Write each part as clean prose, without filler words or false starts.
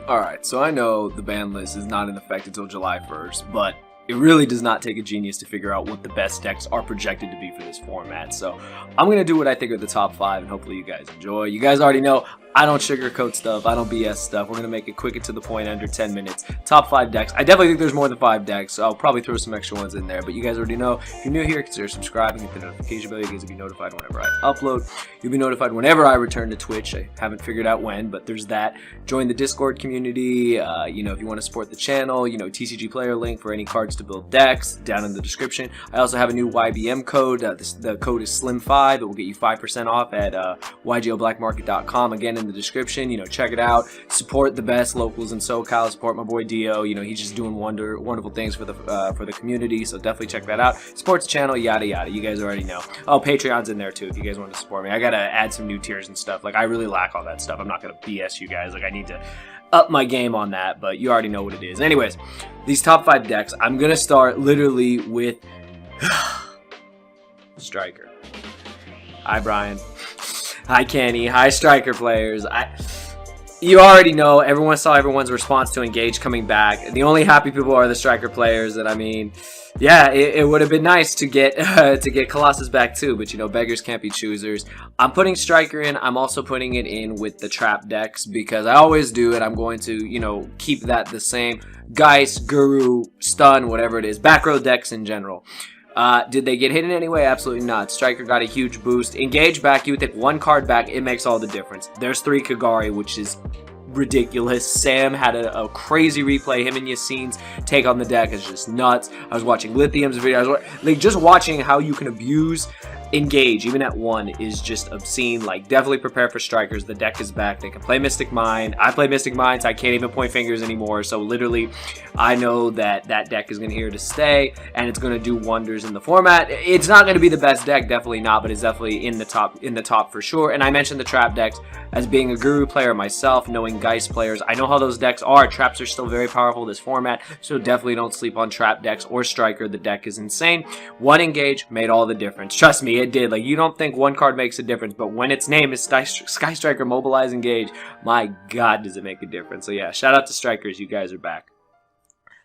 Alright, so I know the ban list is not in effect until July 1st, but it really does not take a genius to figure out what the best decks are projected to be for this format. So I'm going to do what I think are the top 5, and hopefully you guys enjoy. You guys already know I don't sugarcoat stuff. I don't BS stuff. We're going to make it quick and to the point, under 10 minutes. Top 5 decks. I definitely think there's more than 5 decks, so I'll probably throw some extra ones in there. But you guys already know, if you're new here, consider subscribing, hit the notification bell. You guys will be notified whenever I upload. You'll be notified whenever I return to Twitch. I haven't figured out when, but there's that. Join the Discord community. If you want to support the channel, TCG player link for any cards to build decks down in the description. I also have a new YBM code. The code is SLIM5. It will get you 5% off at YGOBlackMarket.com. Again, in the description. Check it out. Support the best locals in Socal. Support my boy Dio. He's just doing wonderful things for the community. So definitely check that out. Support the channel, yada yada. You guys already know. Oh, Patreon's in there too if you guys want to support me. I gotta add some new tiers and stuff. Like, I really lack all that stuff. I'm not gonna BS you guys. Like, I need to up my game on that, but you already know what it is. Anyways, these top 5 decks. I'm gonna start literally with Striker. Hi, Brian. Hi, Kenny. Hi, Striker players. You already know. Everyone saw everyone's response to Engage coming back. The only happy people are the Striker players. And I mean, yeah, it would have been nice to get Colossus back too. But beggars can't be choosers. I'm putting Striker in. I'm also putting it in with the trap decks because I always do, and I'm going to keep that the same. Geist, Guru, Stun, whatever it is. Back row decks in general. Did they get hit in any way? Absolutely not. Striker got a huge boost. Engage back, you would take 1 card back, it makes all the difference. There's 3 Kagari, which is ridiculous. Sam had a crazy replay. Him and Yassine's take on the deck is just nuts. I was watching Lithium's video. Just watching how you can abuse Engage, even at 1, is just obscene. Like, definitely prepare for Strikers. The deck is back. They can play Mystic Mind. I play Mystic Mind, so I can't even point fingers anymore. So literally, I know that deck is going to here to stay, and it's going to do wonders in the format. It's not going to be the best deck, definitely not, but it's definitely in the top for sure. And I mentioned the trap decks as being a Guru player myself, knowing Geist players. I know how those decks are. Traps are still very powerful this format, so definitely don't sleep on trap decks or Striker. The deck is insane. 1 Engage made all the difference. Trust me, it did. Like, you don't think 1 card makes a difference, but when its name is Sky Striker Mobilize Engage, my god, does it make a difference. So yeah, shout out to Strikers. You guys are back.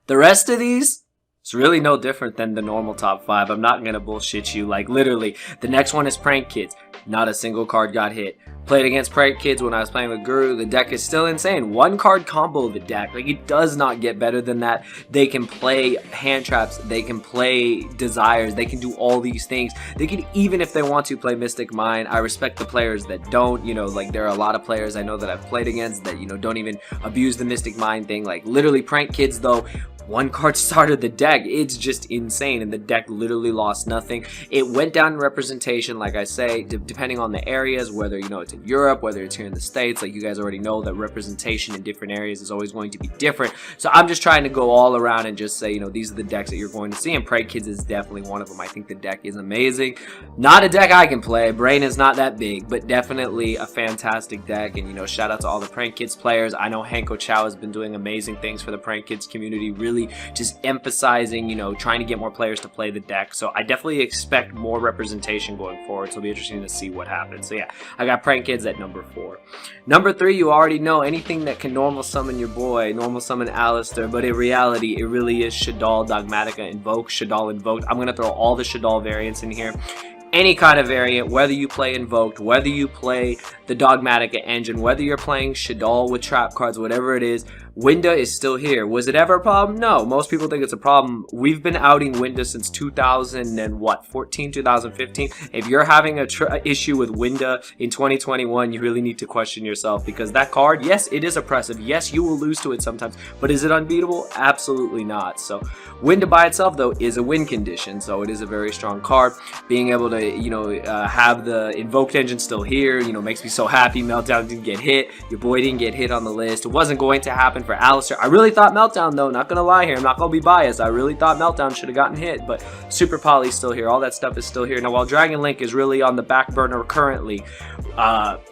The rest of these, it's really no different than the normal top 5. I'm not gonna bullshit you. Like, literally, the next one is Prank Kids. Not a single card got hit. Played against Prank Kids when I was playing with Guru. The deck is still insane. 1 card combo of the deck. Like, it does not get better than that. They can play hand traps. They can play desires. They can do all these things. They can, even if they want to, play Mystic Mind. I respect the players that don't. Like, there are a lot of players I know that I've played against that, don't even abuse the Mystic Mind thing. Like, literally, Prank Kids, though, 1 card started the deck. It's just insane, and the deck literally lost nothing. It went down in representation, like I say, depending on the areas, whether it's in Europe, whether it's here in the States. Like, you guys already know that representation in different areas is always going to be different. So I'm just trying to go all around and just say, these are the decks that you're going to see, and Prank Kids is definitely one of them. I think the deck is amazing. Not a deck I can play. Brain is not that big, but definitely a fantastic deck. And shout out to all the Prank Kids players. I know Hanko Chow has been doing amazing things for the Prank Kids community, really just emphasizing, trying to get more players to play the deck. So I definitely expect more representation going forward. So it'll be interesting to see what happens. So yeah, I got Prank Kids at number 4. Number 3, you already know, anything that can normal summon your boy, normal summon Alistair, but in reality, it really is Shaddoll, Dogmatica, Invoke, Shaddoll, Invoked. I'm going to throw all the Shaddoll variants in here. Any kind of variant, whether you play Invoked, whether you play the Dogmatica engine, whether you're playing Shaddoll with trap cards, whatever it is, Winda is still here. Was it ever a problem? No. Most people think it's a problem. We've been outing Winda since 2014, 2015. If you're having a issue with Winda in 2021, you really need to question yourself, because that card, yes, it is oppressive. Yes, you will lose to it sometimes, but is it unbeatable? Absolutely not. So Winda by itself, though, is a win condition, so it is a very strong card. Being able to, have the Invoked engine still here, makes me so happy. Meltdown didn't get hit. Your boy didn't get hit on the list. It wasn't going to happen for Alistair. I really thought Meltdown, though, not gonna lie here, I'm not gonna be biased, I really thought Meltdown should have gotten hit, but Super Poly's still here. All that stuff is still here. Now, while Dragon Link is really on the back burner currently,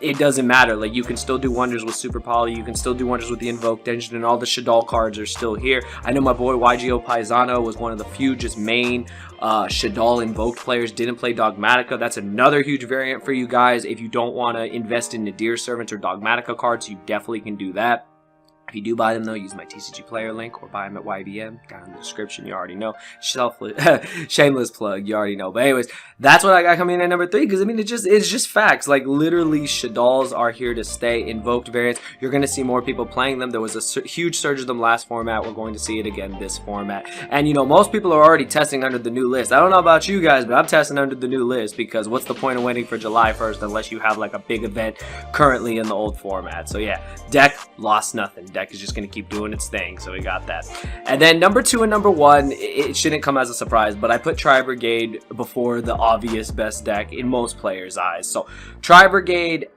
it doesn't matter. Like, you can still do wonders with Super Poly, you can still do wonders with the Invoked engine, and all the Shaddoll cards are still here. I know my boy YGO Paisano was one of the few just main Shaddoll Invoked players, didn't play Dogmatica. That's another huge variant for you guys. If you don't want to invest in Nadir Servants or Dogmatica cards, you definitely can do that. If you do buy them though, use my TCG player link or buy them at YBM down in the description. You already know. Shameless plug. You already know. But anyways, that's what I got coming in at number 3. Because I mean, it's just facts. Like literally, Shaddolls are here to stay. Invoked variants. You're gonna see more people playing them. There was a huge surge of them last format. We're going to see it again this format. And you know, most people are already testing under the new list. I don't know about you guys, but I'm testing under the new list because what's the point of waiting for July 1st unless you have like a big event currently in the old format? So yeah, deck lost nothing. Deck is just going to keep doing its thing, so we got that. And then number 2 and number 1, it shouldn't come as a surprise, but I put Tri-Brigade before the obvious best deck in most players' eyes. So Tri-Brigade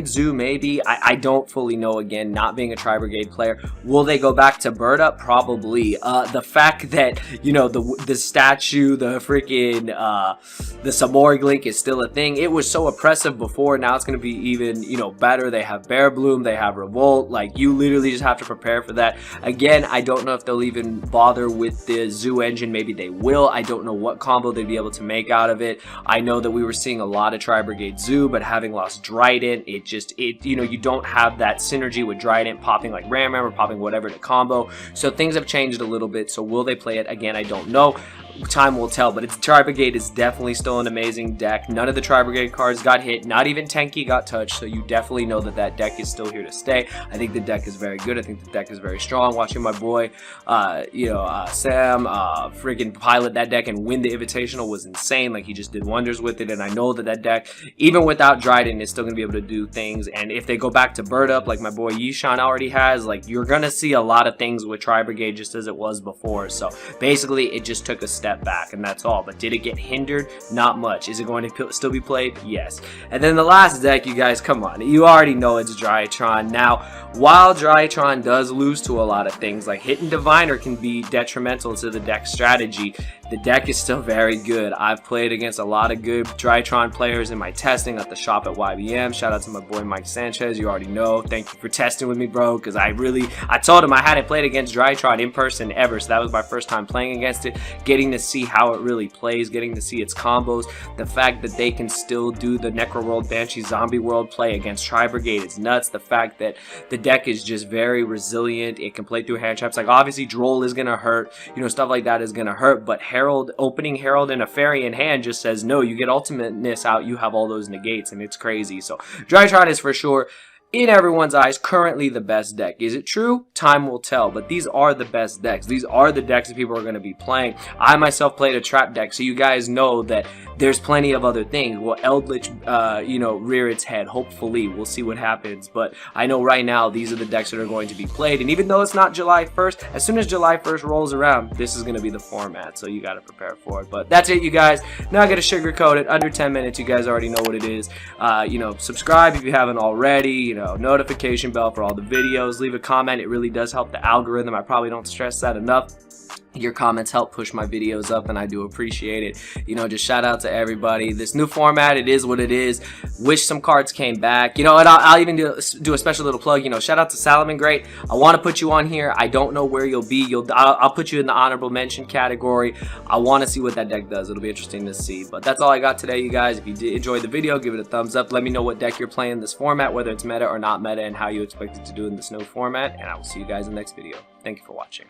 Zoo maybe, I don't fully know, again, not being a Tri-Brigade player. Will they go back to Bird Up? Probably. The fact that, you know, the statue, the freaking the Samorg link is still a thing. It was so oppressive before, now it's going to be even, you know, better. They have Bear Bloom, they have Revolt, like you literally just have to prepare for that. Again, I don't know if they'll even bother with the Zoo engine. Maybe they will. I don't know what combo they'd be able to make out of it. I know that we were seeing a lot of Tri-Brigade Zoo, but having lost Dryden, you know, you don't have that synergy with Dryden popping like Ram or popping whatever to combo. So things have changed a little bit. So will they play it again? I don't know. Time will tell, but Tri-Brigade is definitely still an amazing deck. None of the Tri-Brigade cards got hit, not even Tenki got touched, so you definitely know that that deck is still here to stay. I think the deck is very good. I think the deck is very strong. Watching my boy, Sam, friggin' pilot that deck and win the Invitational was insane. Like, he just did wonders with it, and I know that that deck, even without Dryden, is still going to be able to do things. And if they go back to Bird Up, like my boy Yishan already has, like, you're going to see a lot of things with Tri-Brigade just as it was before. So basically, it just took a step back, and that's all. But did it get hindered? Not much. Is it going to still be played? Yes. And then the last deck, you guys, come on, you already know it's Drytron. Now, while Drytron does lose to a lot of things, like Hidden Diviner can be detrimental to the deck strategy, the deck is still very good. I've played against a lot of good Drytron players in my testing at the shop at YBM. Shout out to my boy Mike Sanchez. You already know. Thank you for testing with me, bro, because I told him I hadn't played against Drytron in person ever, so that was my first time playing against it, getting to see how it really plays, getting to see its combos, the fact that they can still do the Necro World, Banshee, Zombie World play against Tri-Brigade is nuts. The fact that the deck is just very resilient, it can play through hand traps. Like, obviously Droll is gonna hurt, you know, stuff like that is gonna hurt, but opening Herald and a Fairy in hand just says no, you get ultimateness out, you have all those negates, and it's crazy. So Drytron is for sure, in everyone's eyes, currently the best deck. Is it true? Time will tell, but these are the best decks. These are the decks that people are going to be playing. I myself played a trap deck, so you guys know that there's plenty of other things. Will Eldritch, rear its head? Hopefully. We'll see what happens, but I know right now these are the decks that are going to be played, and even though it's not July 1st, as soon as July 1st rolls around, this is going to be the format, so you got to prepare for it. But that's it, you guys. Not going to sugarcoat it. Under 10 minutes, you guys already know what it is. Subscribe if you haven't already, notification bell for all the videos. Leave a comment. It really does help the algorithm. I probably don't stress that enough. Your comments help push my videos up, and I do appreciate it. Just shout out to everybody. This new format, it is what it is. Wish some cards came back. And I'll even do a special little plug. Shout out to Salomon Great. I want to put you on here. I don't know where you'll be. I'll put you in the honorable mention category. I want to see what that deck does. It'll be interesting to see. But that's all I got today, you guys. If you did enjoy the video, give it a thumbs up. Let me know what deck you're playing in this format, whether it's meta or not meta, and how you expect it to do in this new format. And I will see you guys in the next video. Thank you for watching.